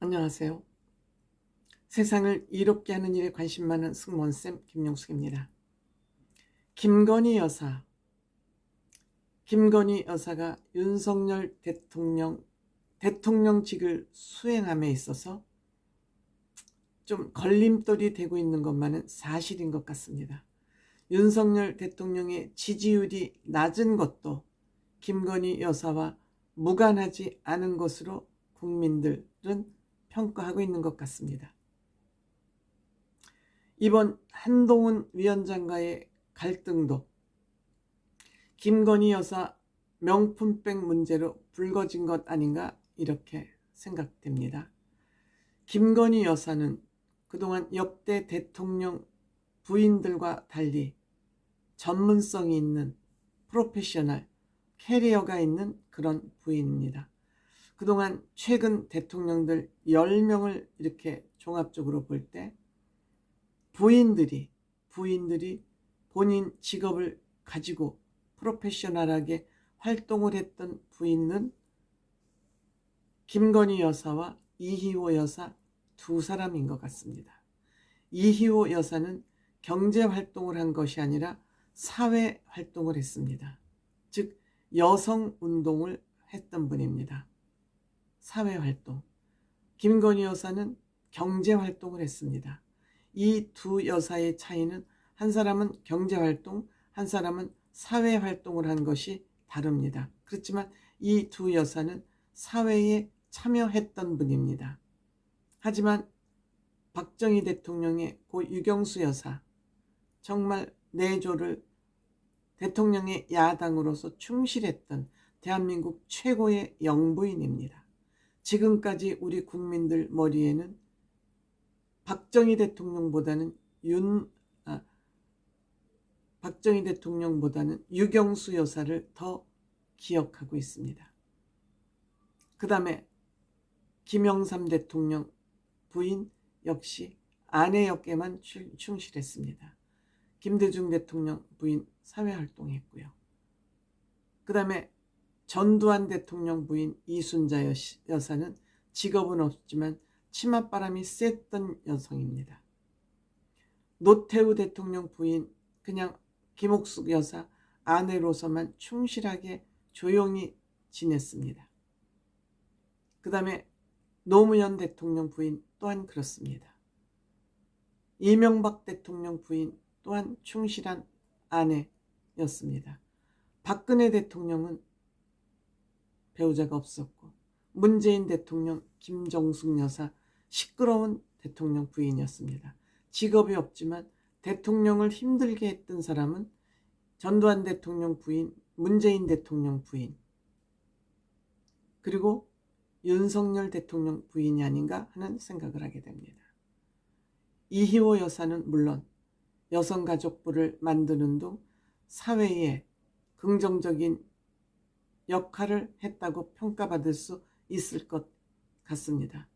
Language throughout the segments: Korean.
안녕하세요. 세상을 이롭게 하는 일에 관심 많은 승무원쌤 김용숙입니다. 김건희 여사가 윤석열 대통령직을 수행함에 있어서 좀 걸림돌이 되고 있는 것만은 사실인 것 같습니다. 윤석열 대통령의 지지율이 낮은 것도 김건희 여사와 무관하지 않은 것으로 국민들은 평가하고 있는 것 같습니다. 이번 한동훈 위원장과의 갈등도 김건희 여사 명품백 문제로 불거진 것 아닌가 이렇게 생각됩니다. 김건희 여사는 그동안 역대 대통령 부인들과 달리 전문성이 있는 프로페셔널 캐리어가 있는 그런 부인입니다. 그동안 최근 대통령들 10명을 이렇게 종합적으로 볼 때 부인들이 본인 직업을 가지고 프로페셔널하게 활동을 했던 부인은 김건희 여사와 이희호 여사 두 사람인 것 같습니다. 이희호 여사는 경제 활동을 한 것이 아니라 사회 활동을 했습니다. 즉 여성 운동을 했던 분입니다. 사회 활동. 김건희 여사는 경제 활동을 했습니다. 이 두 여사의 차이는 한 사람은 경제활동, 한 사람은 사회활동을 한 것이 다릅니다. 그렇지만 이 두 여사는 사회에 참여했던 분입니다. 하지만 박정희 대통령의 고 유경수 여사, 정말 내조를 대통령의 야당으로서 충실했던 대한민국 최고의 영부인입니다. 지금까지 우리 국민들 머리에는 박정희 대통령보다는 유경수 여사를 더 기억하고 있습니다. 그 다음에 김영삼 대통령 부인 역시 아내였게만 충실했습니다. 김대중 대통령 부인 사회활동했고요. 그 다음에 전두환 대통령 부인 이순자 여사는 직업은 없지만 치맛바람이 셌던 여성입니다. 노태우 대통령 부인 그냥 김옥숙 여사 아내로서만 충실하게 조용히 지냈습니다. 그 다음에 노무현 대통령 부인 또한 그렇습니다. 이명박 대통령 부인 또한 충실한 아내였습니다. 박근혜 대통령은 배우자가 없었고 문재인 대통령 김정숙 여사 시끄러운 대통령 부인이었습니다. 직업이 없지만 대통령을 힘들게 했던 사람은 전두환 대통령 부인, 문재인 대통령 부인, 그리고 윤석열 대통령 부인이 아닌가 하는 생각을 하게 됩니다. 이희호 여사는 물론 여성가족부를 만드는 등 사회에 긍정적인 역할을 했다고 평가받을 수 있을 것 같습니다.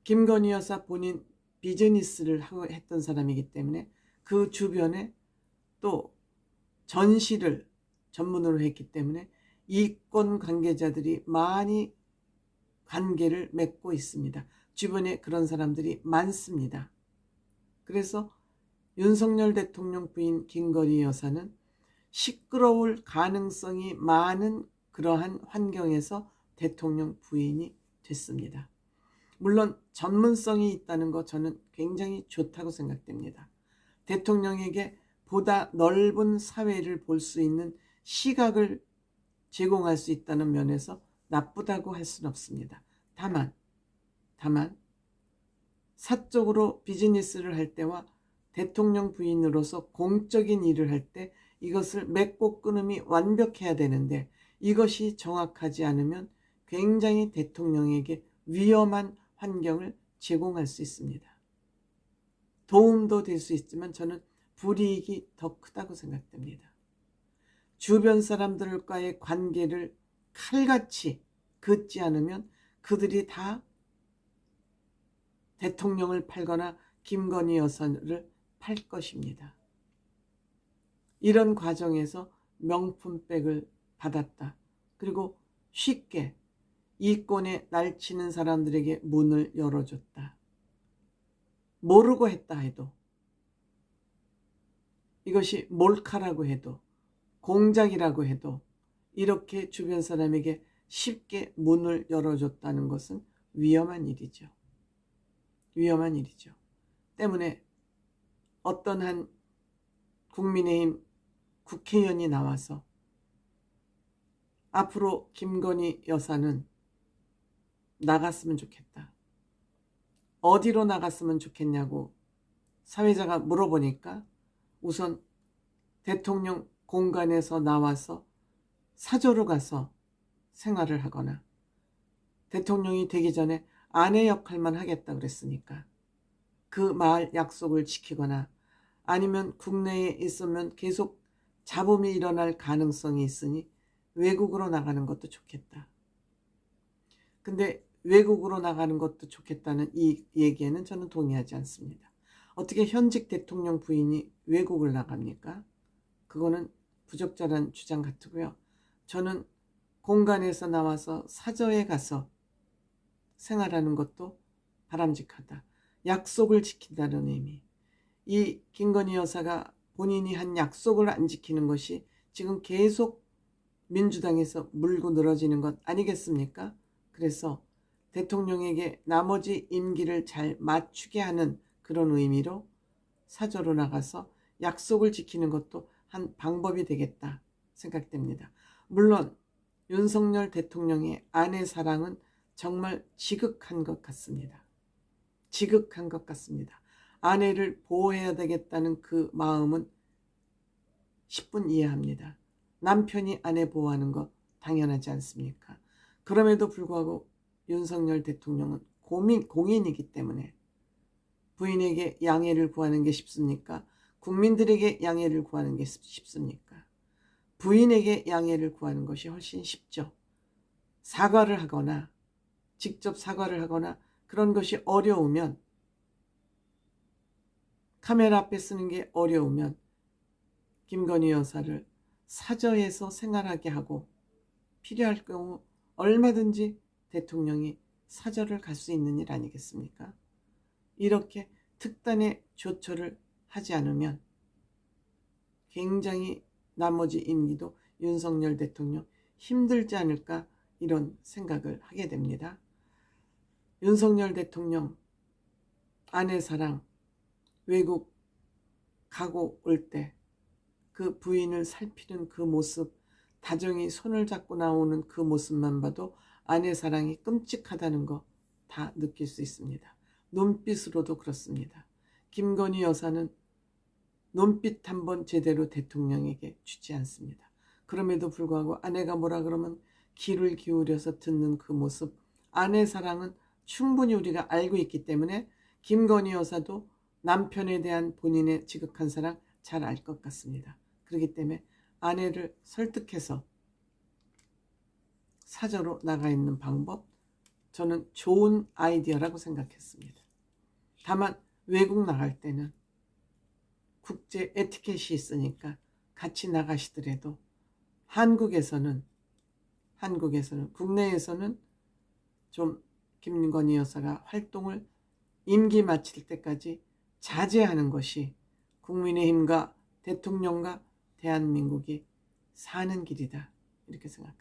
김건희 여사 본인 비즈니스를 했던 사람이기 때문에 그 주변에 또 전시를 전문으로 했기 때문에 이권 관계자들이 많이 관계를 맺고 있습니다. 주변에 그런 사람들이 많습니다. 그래서 윤석열 대통령 부인 김건희 여사는 시끄러울 가능성이 많은 그러한 환경에서 대통령 부인이 됐습니다. 물론 전문성이 있다는 거 저는 굉장히 좋다고 생각됩니다. 대통령에게 보다 넓은 사회를 볼 수 있는 시각을 제공할 수 있다는 면에서 나쁘다고 할 수는 없습니다. 다만 사적으로 비즈니스를 할 때와 대통령 부인으로서 공적인 일을 할 때 이것을 맺고 끊음이 완벽해야 되는데 이것이 정확하지 않으면 굉장히 대통령에게 위험한 환경을 제공할 수 있습니다. 도움도 될 수 있지만 저는 불이익이 더 크다고 생각됩니다. 주변 사람들과의 관계를 칼같이 긋지 않으면 그들이 다 대통령을 팔거나 김건희 여사를 팔 것입니다. 이런 과정에서 명품백을 받았다. 그리고 쉽게 이권에 날치는 사람들에게 문을 열어줬다. 모르고 했다 해도, 이것이 몰카라고 해도, 공작이라고 해도 이렇게 주변 사람에게 쉽게 문을 열어줬다는 것은 위험한 일이죠. 위험한 일이죠. 때문에 어떤 한 국민의힘 국회의원이 나와서 앞으로 김건희 여사는 나갔으면 좋겠다. 어디로 나갔으면 좋겠냐고 사회자가 물어보니까 우선 대통령 공간에서 나와서 사저로 가서 생활을 하거나 대통령이 되기 전에 아내 역할만 하겠다 그랬으니까 그 말 약속을 지키거나 아니면 국내에 있으면 계속 잡음이 일어날 가능성이 있으니 외국으로 나가는 것도 좋겠다. 근데 외국으로 나가는 것도 좋겠다는 이 얘기에는 저는 동의하지 않습니다. 어떻게 현직 대통령 부인이 외국을 나갑니까? 그거는 부적절한 주장 같고요. 저는 공간에서 나와서 사저에 가서 생활하는 것도 바람직하다. 약속을 지킨다는 의미. 이 김건희 여사가 본인이 한 약속을 안 지키는 것이 지금 계속 민주당에서 물고 늘어지는 것 아니겠습니까? 그래서 대통령에게 나머지 임기를 잘 맞추게 하는 그런 의미로 사저로 나가서 약속을 지키는 것도 한 방법이 되겠다 생각됩니다. 물론 윤석열 대통령의 아내 사랑은 정말 지극한 것 같습니다. 지극한 것 같습니다. 아내를 보호해야 되겠다는 그 마음은 10분 이해합니다. 남편이 아내 보호하는 거 당연하지 않습니까? 그럼에도 불구하고 윤석열 대통령은 공인이기 때문에 부인에게 양해를 구하는 게 쉽습니까? 국민들에게 양해를 구하는 게 쉽습니까? 부인에게 양해를 구하는 것이 훨씬 쉽죠. 사과를 하거나 직접 사과를 하거나 그런 것이 어려우면, 카메라 앞에 쓰는 게 어려우면 김건희 여사를 사저에서 생활하게 하고 필요할 경우 얼마든지 대통령이 사저를 갈 수 있는 일 아니겠습니까? 이렇게 특단의 조처를 하지 않으면 굉장히 나머지 임기도 윤석열 대통령 힘들지 않을까 이런 생각을 하게 됩니다. 윤석열 대통령 아내 사랑 외국 가고 올 때 그 부인을 살피는 그 모습, 다정히 손을 잡고 나오는 그 모습만 봐도 아내 사랑이 끔찍하다는 거 다 느낄 수 있습니다. 눈빛으로도 그렇습니다. 김건희 여사는 눈빛 한번 제대로 대통령에게 주지 않습니다. 그럼에도 불구하고 아내가 뭐라 그러면 귀를 기울여서 듣는 그 모습, 아내 사랑은 충분히 우리가 알고 있기 때문에 김건희 여사도 남편에 대한 본인의 지극한 사랑 잘 알 것 같습니다. 그렇기 때문에 아내를 설득해서 사저로 나가 있는 방법, 저는 좋은 아이디어라고 생각했습니다. 다만 외국 나갈 때는 국제 에티켓이 있으니까 같이 나가시더라도 한국에서는 국내에서는 좀 김건희 여사가 활동을 임기 마칠 때까지 자제하는 것이 국민의힘과 대통령과 대한민국이 사는 길이다 이렇게 생각합니다.